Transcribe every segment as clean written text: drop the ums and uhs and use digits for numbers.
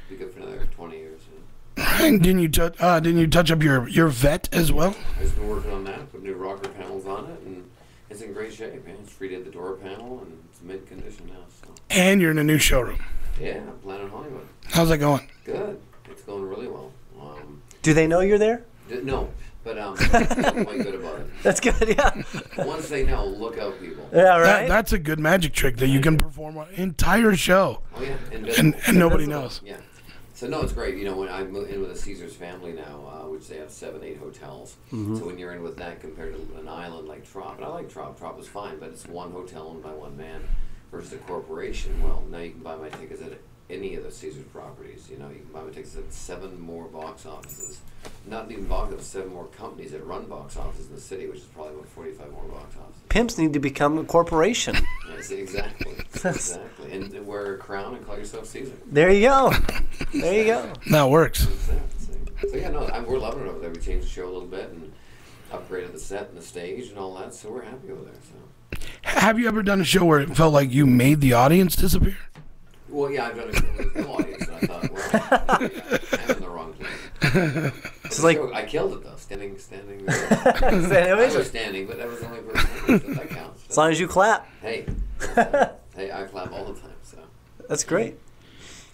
Be good for another 20 years. And didn't you touch up your vet as well? I've just been working on that, put new rocker panels on it, and it's in great shape, man. It's redid the door panel, and it's mint condition now. So. And you're in a new showroom. Yeah, I'm planning on Hollywood. How's that going? Good. It's going really well. Do they know you're there? No, but I'm quite good about it. That's good, yeah. Once they know, look out, people. Yeah, right. That's a good magic trick that you can perform an entire show. Oh, yeah. And nobody knows. Yeah. So, no, it's great. You know, when I'm in with the Caesars family now, which they have 7, 8 hotels. Mm-hmm. So when you're in with that compared to an island like Trop, and I like Trop. Trop is fine, but it's one hotel owned by one man versus a corporation. Well, now you can buy my tickets at any of the Caesars properties. You know, you can buy my tickets at 7 more box offices. Not even box offices, 7 more companies that run box offices in the city, which is probably about 45 more box offices. Pimps need to become a corporation. Yes, exactly. Exactly. And wear a crown and call yourself Caesar. There you go. There you go. That works. So yeah, no, we're loving it over there. We changed the show a little bit and upgraded the set and the stage and all that, so we're happy over there. So. Have you ever done a show where it felt like you made the audience disappear? Well, yeah, I've done a show with no audience, and I thought, well, I'm in the wrong place. It's like I killed it though, standing. I was standing, but that was the only person that counts. So. As long as you clap. Hey, I clap all the time, so. That's great.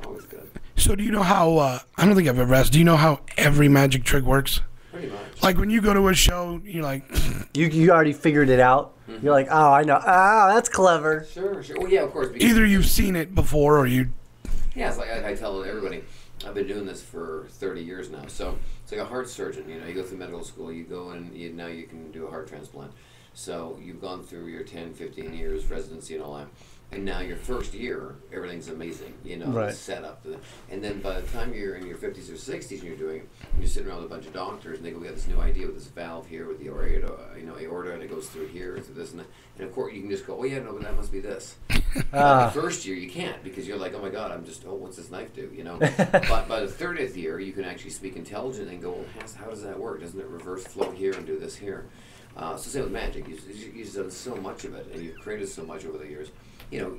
Always good. So do you know how, I don't think I've ever asked, do you know how every magic trick works? Pretty much. Like when you go to a show, you're like... You already figured it out? Mm-hmm. You're like, oh, I know. Ah, that's clever. Sure. Well, yeah, of course. Either you've seen it before or you... Yeah, it's like I tell everybody, I've been doing this for 30 years now. So it's like a heart surgeon, you know, you go through medical school, you go and now you can do a heart transplant. So you've gone through your 10, 15 years residency and all that. And now your first year, everything's amazing, you know, right. It's set up. And then by the time you're in your 50s or 60s and you're doing it, you're sitting around with a bunch of doctors and they go, we got this new idea with this valve here with the aorta, and it goes through here, through this and that. And of course you can just go, oh yeah, no, but that must be this. But the first year you can't because you're like, oh my God, what's this knife do, you know? But by the 30th year, you can actually speak intelligent and go, well, how does that work? Doesn't it reverse flow here and do this here? So same with magic. You've done so much of it and you've created so much over the years. You know,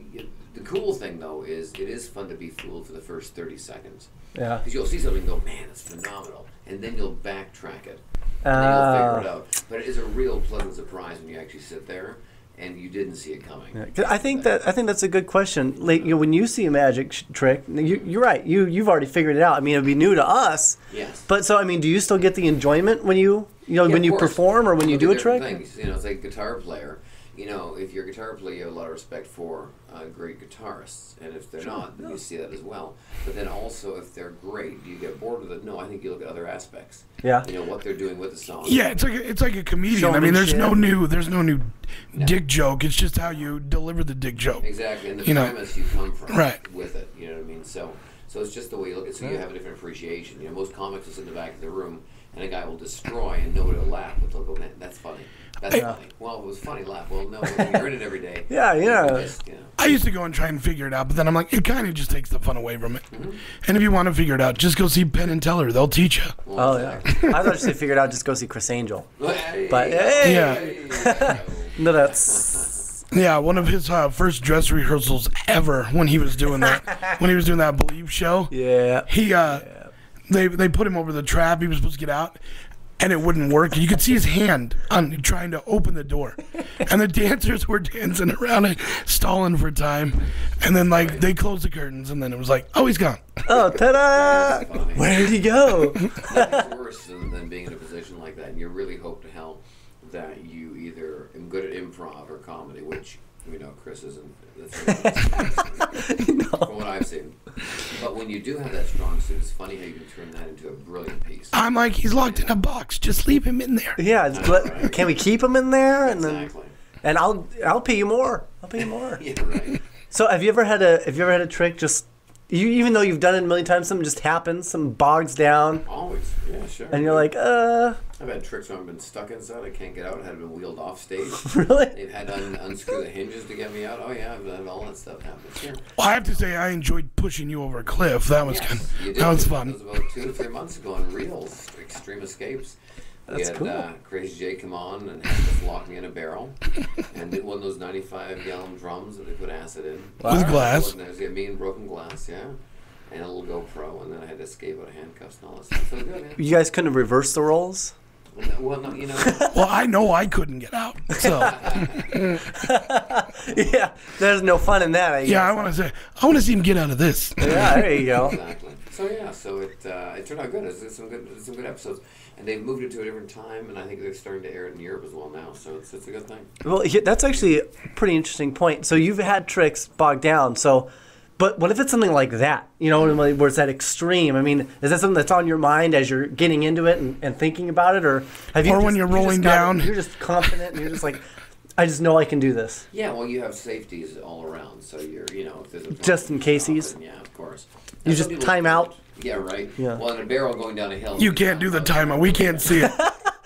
the cool thing, though, is it is fun to be fooled for the first 30 seconds. Yeah. Because you'll see something and go, man, that's phenomenal. And then you'll backtrack it. And then you'll figure it out. But it is a real pleasant surprise when you actually sit there and you didn't see it coming. Yeah. I think that's a good question. Like, you know, when you see a magic trick, you're right. You've already figured it out. I mean, it'd be new to us. Yes. But so, I mean, do you still get the enjoyment when you when you perform or when you do a trick? Things. You know, it's like a guitar player. You know, if you're a guitar player, you have a lot of respect for great guitarists. And if they're not, then you see that as well. But then also, if they're great, do you get bored with it? No, I think you look at other aspects. Yeah. You know, what they're doing with the song. Yeah, it's like a comedian. I mean, there's no new dick joke. It's just how you deliver the dick joke. Exactly, and the premise you come from right. with it. You know what I mean? So it's just the way you look at it. So you have a different appreciation. You know, most comics will sit in the back of the room, and a guy will destroy, and nobody will laugh. But they'll go, man, that's funny. That's funny. Well, it was funny, laugh. Well, no, you're in it every day. Yeah. I used to go and try and figure it out, but then I'm like, it kind of just takes the fun away from it. Mm-hmm. And if you want to figure it out, just go see Penn and Teller. They'll teach you. Well, exactly. I thought you said figure it out, just go see Chris Angel. But no, that's... Yeah, one of his first dress rehearsals ever when he was doing that Believe show. Yeah. They put him over the trap. He was supposed to get out. And it wouldn't work. You could see his hand on trying to open the door. And the dancers were dancing around it, stalling for time. And then, they closed the curtains, and then it was like, oh, he's gone. Oh, ta-da! Where did he go? Nothing's worse than being in a position like that. And you really hope to hell that you either am good at improv or comedy, which we know Chris isn't. From what I've seen. But when you do have that strong suit, it's funny how you can turn that into a brilliant piece. I'm like, he's locked in a box. Just leave him in there. Yeah, right. Can we keep him in there? And exactly. And I'll pay you more. I'll pay you more. Yeah, right. So have you ever had a trick just even though you've done it a million times, something just happens, something bogs down. Always, yeah, sure. And you're like, I've had tricks where I've been stuck inside, I can't get out, had been wheeled off stage. Really? They've had to unscrew the hinges to get me out. Oh yeah, I've had all that stuff happen. Sure. Well, I have to say, I enjoyed pushing you over a cliff. That was fun. That was fun. It was about 2 to 3 months ago on Reels, Extreme Escapes. That's cool. Crazy J come on and had us lock me in a barrel and did one of those 95-gallon drums that they put acid in. Wow. With glass. There's me and broken glass, yeah. and a little GoPro, and then I had to escape out of handcuffs and all that stuff. So good, man. You guys couldn't reverse the roles? Well, no, you know. Well, I know I couldn't get out. So Yeah, there's no fun in that. I guess. yeah, I want to see him get out of this. Yeah, there you go. Exactly. So yeah, so it turned out good. It's some good episodes, and they've moved it to a different time, and I think they're starting to air it in Europe as well now. So it's a good thing. Well, that's actually a pretty interesting point. So you've had tricks bogged down. So, but what if it's something like that? You know, where it's that extreme. I mean, is that something that's on your mind as you're getting into it and thinking about it, or have you? Or when you're rolling down, you're just confident, and you're just like, I just know I can do this. Yeah, well, you have safeties all around, so you're, if there's a problem, Just in cases? yeah, of course. You And just some people time don't. out? Yeah, right. Yeah. Well, in a barrel going down a hill. you can't do the timer. We can't see it.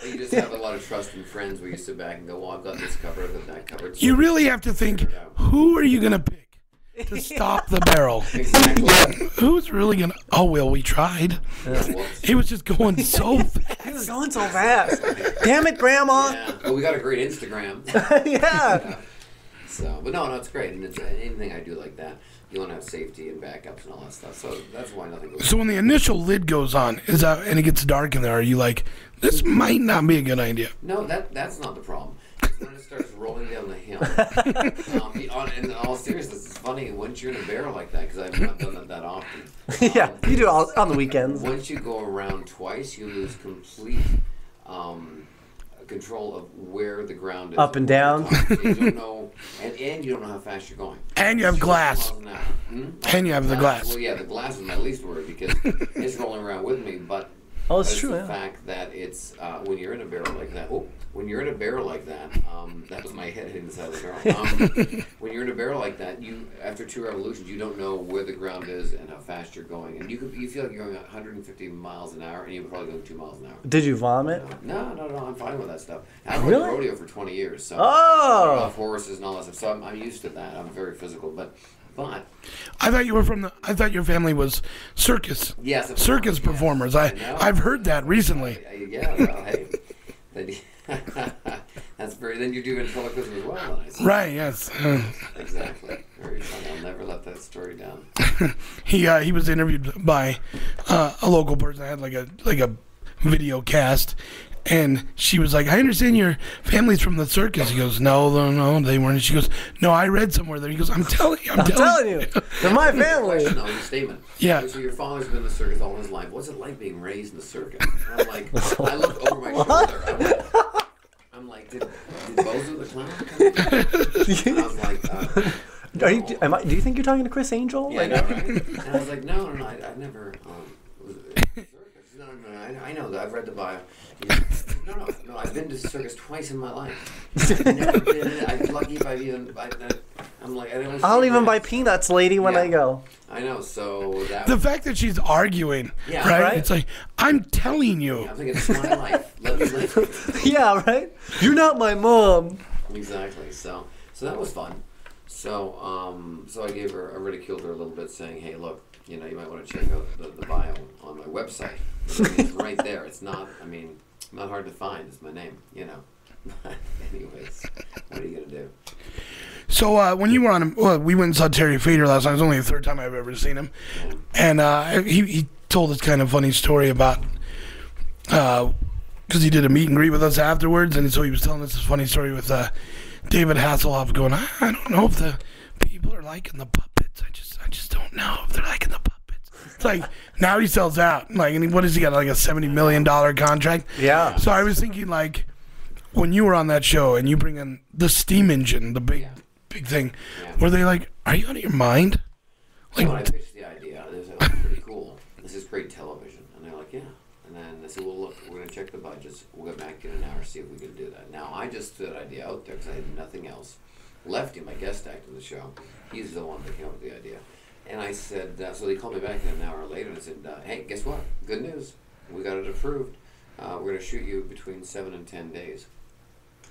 You just have a lot of trust in friends where you sit back and go, well, I've got this covered, I've got that covered. So You really have to think, who are you gonna pick to stop the barrel? Exactly. Who's really gonna? Oh well, we tried. Well, It was just going so fast. It was going so fast. Damn it, Grandma. yeah. Well, we got a great Instagram. Yeah. So, but no, it's great. And it's, anything I do like that, you want to have safety and backups and all that stuff. So that's why nothing goes. So when the initial lid goes on, and it gets dark in there, are you like, this might not be a good idea? No, that's not the problem. It's when it starts rolling down the hill. In all seriousness, it's funny once you're in a barrel like that, because I've not done that often. Yeah, you do it all on the weekends. Once you go around twice, you lose complete control of where the ground is. Up and down. You don't know, and you don't know how fast you're going. And you have glass. 2 miles an hour. And you have the glass. Well, yeah, the glass is my least worry because it's rolling around with me. But Oh, it's it's true. the Yeah. fact that it's when you're in a barrel like that. When you're in a barrel like that, that was my head hitting the side of the barrel. When you're in a barrel like that, you after 2 revolutions, you don't know where the ground is and how fast you're going, and you feel like you're going 150 miles an hour, and you're probably going 2 miles an hour. Did you vomit? No, I'm fine with that stuff. I've Really? run rodeo for 20 years, so Oh. off horses and all that stuff. So I'm used to that. I'm very physical, but I thought you were I thought your family was circus. yes, Circus yes, performers. I know. I've heard that recently. Yeah, well, hey, that's very. Then you're doing ventriloquism as well. Then I see. Right. Yes. Exactly. Very funny. I'll never let that story down. He was interviewed by a local person that had like a video cast, and she was like, I understand your family's from the circus. He goes, no, they weren't. She goes, no, I read somewhere there. He goes, I'm telling you. I'm telling you, they're my family. Question on your statement. Yeah. So your father's been in the circus all his life. What's it like being raised in the circus? And I'm like, I look over my shoulder. I'm like, did Bozo the Clown come in? And I was like, Are you? Do you think you're talking to Chris Angel? yeah, I know, right? And I was like, no, I never was in the circus. No, I know that. I've read the bio. No, I've been to circus twice in my life. I've never been. I'm lucky if I've even. I'm like, I don't. I'll even buy peanuts, lady, when Yeah. I go. I know. So that. The fact that she's arguing, Yeah, right? right? It's like, I'm telling you. I'm thinking, it's my life. Let me live it. Yeah, right. You're not my mom. Exactly. So that was fun. So I ridiculed her a little bit, saying, hey, look, you might want to check out the bio on my website. It's right there. It's not. Not hard to find. It's my name. But anyways, what are you gonna do? So when you were on, we went and saw Terry Fader last night. It was only the third time I've ever seen him, and he told this kind of funny story about because he did a meet and greet with us afterwards, and so he was telling us this funny story with David Hasselhoff going, I don't know if the people are liking the puppets. I just don't know if they're liking the puppets. It's like now he sells out. Like, and what has he got? Like a $70 million contract. Yeah. So I was thinking, like, when you were on that show and you bring in the steam engine, the big thing, were they like, are you out of your mind? Like, When I pitched the idea, they said, "Oh, pretty cool. This is great television." And they're like, "Yeah." And then they said, "Well, look, we're gonna check the budgets. We'll get back in an hour, see if we can do that." Now, I just threw that idea out there because I had nothing else. Lefty, my guest actor in the show, he's the one that came up with the idea. And I said, so they called me back an hour later and said, hey, guess what? Good news. We got it approved. We're going to shoot you between 7 and 10 days.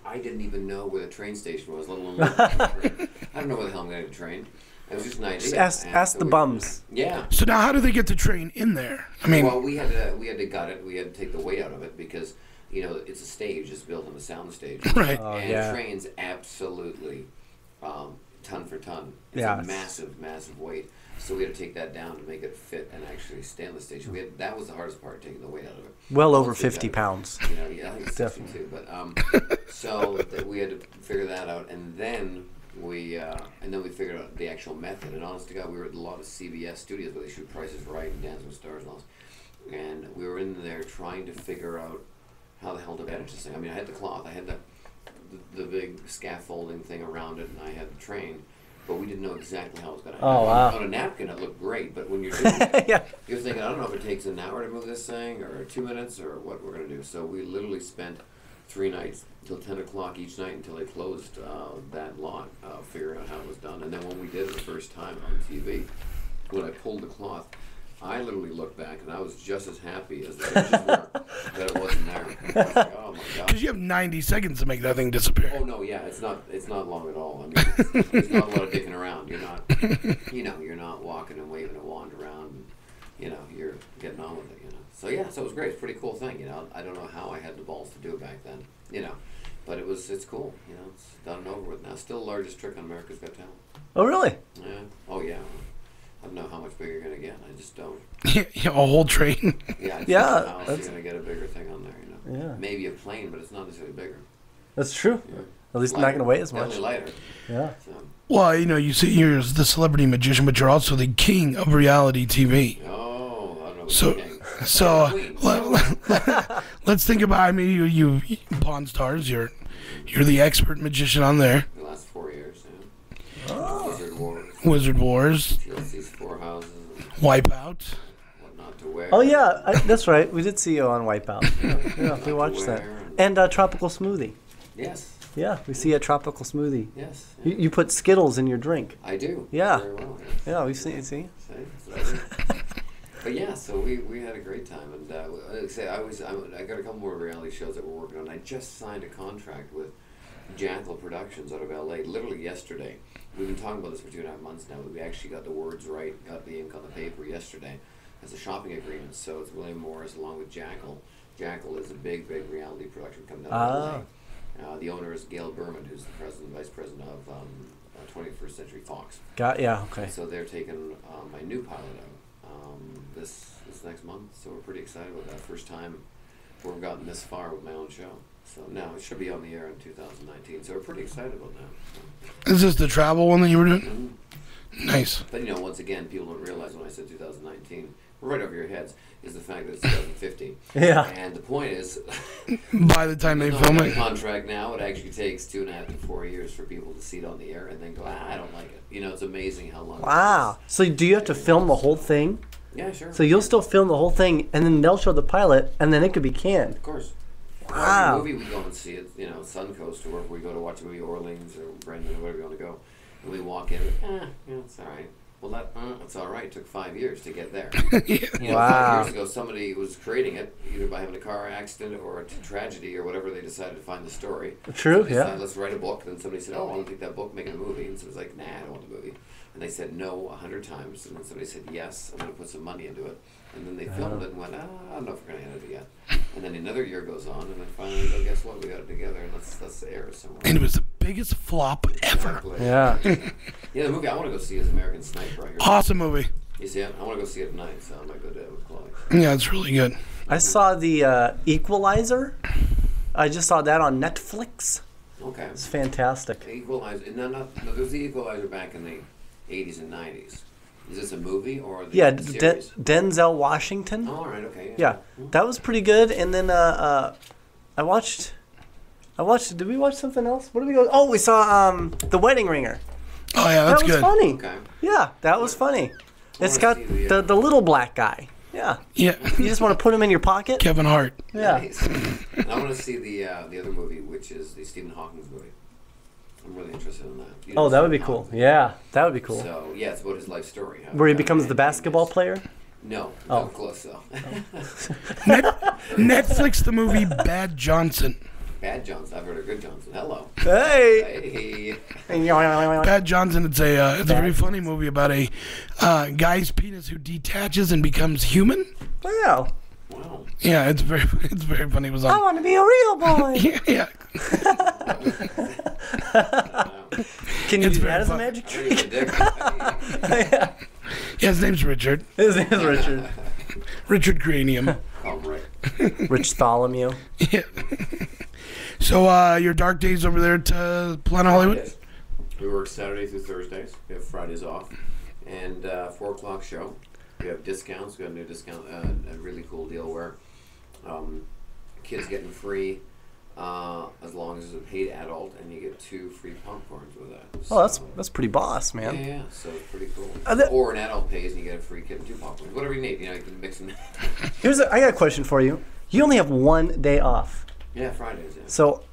I didn't even know where the train station was, let alone I don't know where the hell I'm going to train. It was just an idea. Just ask the bums. Yeah. so now how do they get the train in there? I mean, Well, we had to gut it. We had to take the weight out of it because, it's a stage. It's built on a sound stage. right. Oh, And yeah. trains absolutely ton for ton. It's Yeah. a massive, massive weight. So we had to take that down to make it fit and actually stay on the stage. That was the hardest part, taking the weight out of it. Well over 50 pounds. You know, yeah, I think it's 62. But so we had to figure that out, and then we figured out the actual method. And honest to God, we were at a lot of CBS studios where they shoot Price is Right and Dancing with Stars and all this. And we were in there trying to figure out how the hell to manage this thing. I mean, I had the cloth, I had the big scaffolding thing around it, and I had the train. But we didn't know exactly how it was going to happen. Oh, wow. On a napkin, it looked great, but when you're doing it, Yeah. you're thinking, I don't know if it takes an hour to move this thing, or 2 minutes, or what we're going to do. So we literally spent 3 nights till 10 o'clock each night until they closed that lot, figuring out how it was done. And then when we did it the first time on TV, when I pulled the cloth, I literally looked back and I was just as happy as the pictures were that it wasn't there. I was like, oh my God. Because you have 90 seconds to make that thing disappear. Oh no, yeah, it's not long at all. I mean, there's not a lot of dicking around. You're not, you're not walking and waving a wand around. And, you're getting on with it. So yeah, so it was great. It's a pretty cool thing. I don't know how I had the balls to do it back then. But it's cool. It's done and over with now. Still the largest trick on America's Got Talent. Oh, really? Yeah. Oh yeah. I don't know how much bigger you're gonna get. I just don't. Yeah, a whole train. Yeah. Yeah, How else you're gonna get a bigger thing on there? Yeah. Maybe a plane, but it's not necessarily bigger. That's true. Yeah. At least not going to weigh as much. Definitely lighter. Yeah. So. Well, you see, you're the celebrity magician, but you're also the king of reality TV. Oh, I don't know. Let's think about. I mean, you Pawn Stars. You're the expert magician on there. The last 4 years. Yeah. Oh. Wizard Wars. Wizard Wars. TLC's Four Houses. Wipeout. What not to wear. Oh, yeah. That's right. We did see you on Wipeout. Yeah, we watched that. And Tropical Smoothie. Yes. Yeah, we see a Tropical Smoothie. Yes. You put Skittles in your drink. I do. Yeah. Very well, yes. Yeah, we've seen it. See? But yeah, so we had a great time, and I got a couple more reality shows that we're working on. I just signed a contract with Jackal Productions out of LA literally yesterday. We've been talking about this for 2.5 months now, but we actually got the words right, got the ink on the paper yesterday as a shopping agreement. So it's William Morris along with Jackal. Jackal is a big reality production coming out of LA. The owner is Gail Berman, who's the vice president of 21st Century Fox. Okay. So they're taking my new pilot out this next month. So we're pretty excited about that. First time we've gotten this far with my own show. So now it should be on the air in 2019. So we're pretty excited about that. Is this the travel one that you were doing? Mm-hmm. Nice. But once again, people don't realize when I said 2019, right over your heads, is the fact that it's 2050. Yeah. And the point is, by the time they film it, contract now, it actually takes 2.5 to 4 years for people to see it on the air and then go, I don't like it. It's amazing how long. Wow. So do you have to film the whole thing? Yeah, sure. So you'll still film the whole thing, and then they'll show the pilot, and then it could be canned. Of course. Wow. Every movie we go and see it, Suncoast or wherever we go to watch a movie, Orleans or Brendan or wherever we want to go, and we walk in, it's all right. Well, that's all right. It took 5 years to get there. Wow. 5 years ago, somebody was creating it, either by having a car accident or a tragedy or whatever. They decided to find the story. True, so yeah. Let's write a book. Then somebody said, I want to take that book, make it a movie. And so it was like, nah, I don't want the movie. And they said no 100 times. And then somebody said, yes, I'm going to put some money into it. And then they filmed it and went, I don't know if we're going to edit it yet. And then another year goes on, and then finally, go, guess what? We got it together, and let's air it somewhere. and it was the biggest flop ever. Exactly. Yeah. Yeah, the movie I want to go see is American Sniper. I heard. Awesome movie. You see it? I want to go see it tonight, so I might go do it with Chloe. Yeah, it's really good. I saw the Equalizer. I just saw that on Netflix. Okay. It's fantastic. Equalizer. No, there was the Equalizer back in the 80s and 90s. Is this a movie or the Yeah, series? Denzel Washington. Oh, all right, okay. Yeah, that was pretty good. And then I watched. Did we watch something else? What did we go? Oh, we saw The Wedding Ringer. Oh yeah, that's that was good. funny. Okay. Yeah, that was funny. It's wanna got see the little black guy. Yeah. Yeah, You just want to put him in your pocket. Kevin Hart. Yeah. Nice. And I want to see the other movie, which is the Stephen Hawking's movie. I'm really interested in that. Oh, that would be cool. Yeah, that would be cool. So yeah, it's about his life story. Where he becomes the basketball player. No, Oh. not close though. Netflix the movie Bad Johnson. Bad Johnson. I've heard of Good Johnson. Hello. Hey. Hey. Bad Johnson. It's a very funny movie about a guy's penis who detaches and becomes human. Wow. Wow. Yeah, it's very funny. It was on. I want to be a real boy. Yeah. Can you It's do very that as a fun. magic I need trick? a dick. Yeah. Yeah, his name's Richard. His name is Richard. Richard Cranium. Call him Rick. Rich Tholomew. Yeah. So, your dark days over there at Planet Hollywood? Yes. We work Saturday through Thursdays. We have Fridays off. And 4 o'clock show. We have discounts. We have a new discount, a really cool deal where kids getting free as long as it's a paid adult, and you get 2 free popcorns with that. So, Oh, that's pretty boss, man. yeah, so it's pretty cool. That- Or an adult pays and you get a free kid and 2 popcorns. Whatever you need, you know, you can mix them. I got a question for you. You only have one day off. Yeah, Fridays, yeah. So,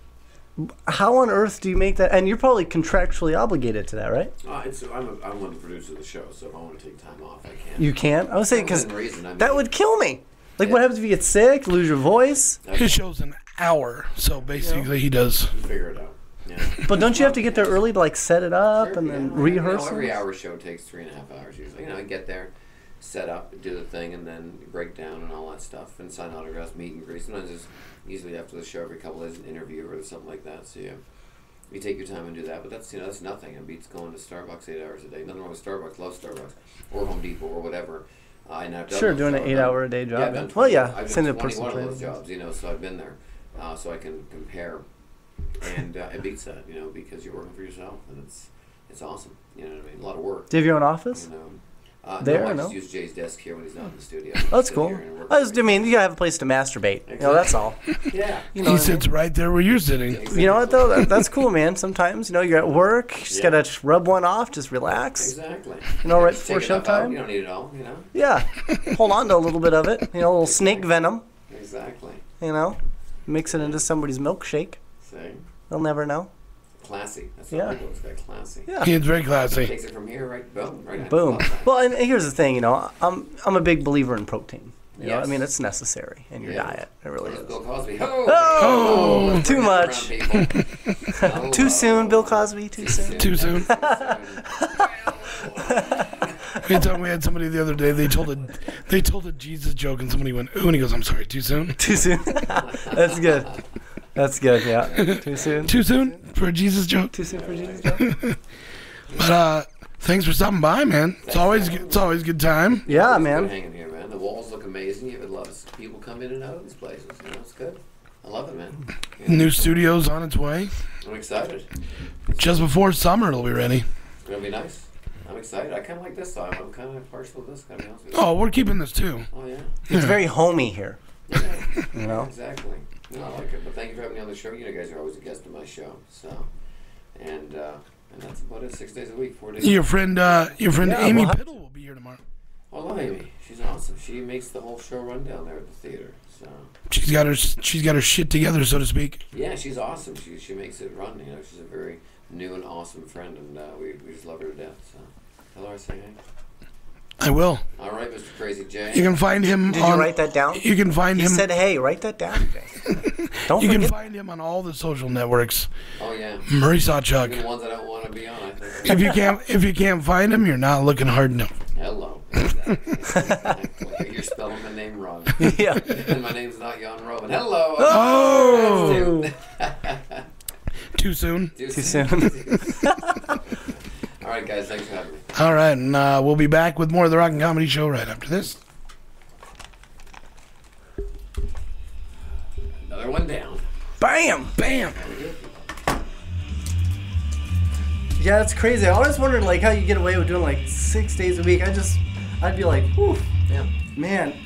how on earth do you make that? And you're probably contractually obligated to that, right? I'm one of the producers of the show, so if I want to take time off, I can. You can't? I was saying, because Within reason, I mean, that would kill me. Like, what happens if you get sick, lose your voice? His show's an hour, so basically he does. figure it out. Yeah. But don't you have to get there early to, like, set it up Sure, and then yeah. rehearse? You know, every hour show takes 3.5 hours usually. You know, I get there, set up, do the thing, and then break down and all that stuff, and sign autographs, meet and greet. Sometimes it's usually after the show, every couple of days, an interview or something like that. So you take your time and do that. But that's that's nothing. It beats going to Starbucks 8 hours a day. Nothing wrong with Starbucks. Love Starbucks or Home Depot or whatever. And I've done Sure, those doing an jobs. 8-hour-a-day job. Yeah, I've done Well, yeah, 20 same to I've done personal 21 of those training. jobs. So I've been there, so I can compare. And it beats that, because you're working for yourself, and it's awesome. You know what I mean? A lot of work. Do you have your own office? There, no, I no? just use Jay's desk here when he's not in the studio. Oh, that's Sit cool. here and work I for me. mean, you gotta have a place to masturbate. That's all. Yeah. You He know what I mean? sits right there where you're sitting. You know what though? That's cool, man. Sometimes you're at work, you just Yeah. gotta rub one off, just relax. Exactly. Right Just before take enough out. You showtime. don't need it all, Yeah, hold on to a little bit of it. A little snake venom. Exactly. Mix it into somebody's milkshake. See? They'll never know. Classy. That's Yeah. what it's got, classy. Yeah. He's very classy. Takes it from here, right? Boom. Right. Boom. Love that. Well, and here's the thing. I'm a big believer in protein. I Yes. mean, it's necessary in your Yeah. diet. It really Where's is. Bill Cosby. Oh, Let's too bring that much. around, people. Too soon, Bill Cosby. Too soon. Too soon. We had somebody the other day. They told a Jesus joke, and somebody went, "Ooh," and he goes, "I'm sorry, too soon." Too soon. That's good. That's good. Yeah. Too soon. Too soon for a Jesus joke. Too soon for Jesus. Joke? But thanks for stopping by, man. It's always a good time. Yeah, It's good man. hanging here, man. The walls look amazing. You have a lot of people come in and out of these places. It's good. I love it, man. New studio's on its way. I'm excited. Just before summer, it'll be ready. It's gonna be nice. I'm excited. I kind of like this style. I'm kind of partial to this. Gotta be honest with you. Oh, we're keeping this too. Oh yeah. It's very homey here. Yeah. Exactly. No, I like it. But thank you for having me on the show. You guys are always a guest of my show. So, and that's about it. 6 days a week, 4 days. Your friend Amy we'll have Piddle will be here tomorrow. I love Amy. She's awesome. She makes the whole show run down there at the theater. So She's got her shit together, so to speak. yeah, she's awesome. She makes it run. She's a very new and awesome friend, and we just love her to death. So tell her I say hey. I will. All right, Mr. Crazy Jay. You can find him. Did you write that down? You can find He him. said, "Hey, write that down." Don't You can forget. find him on all the social networks. Oh yeah. Murray Even Sawchuck. the ones I don't want to be on. I think. If you can't find him, you're not looking hard enough. Hello. Exactly. You're spelling my name wrong. Yeah. And my name's not Jan Roman. Hello. Oh! That's Too soon. Too soon. All right, guys. Thanks for having me. All right, and we'll be back with more of the Rock and Comedy Show right after this. Another one down. Bam! Bam! Yeah, it's crazy. I always wondered how you get away with doing 6 days a week. I'd be like, whew, Yeah. man.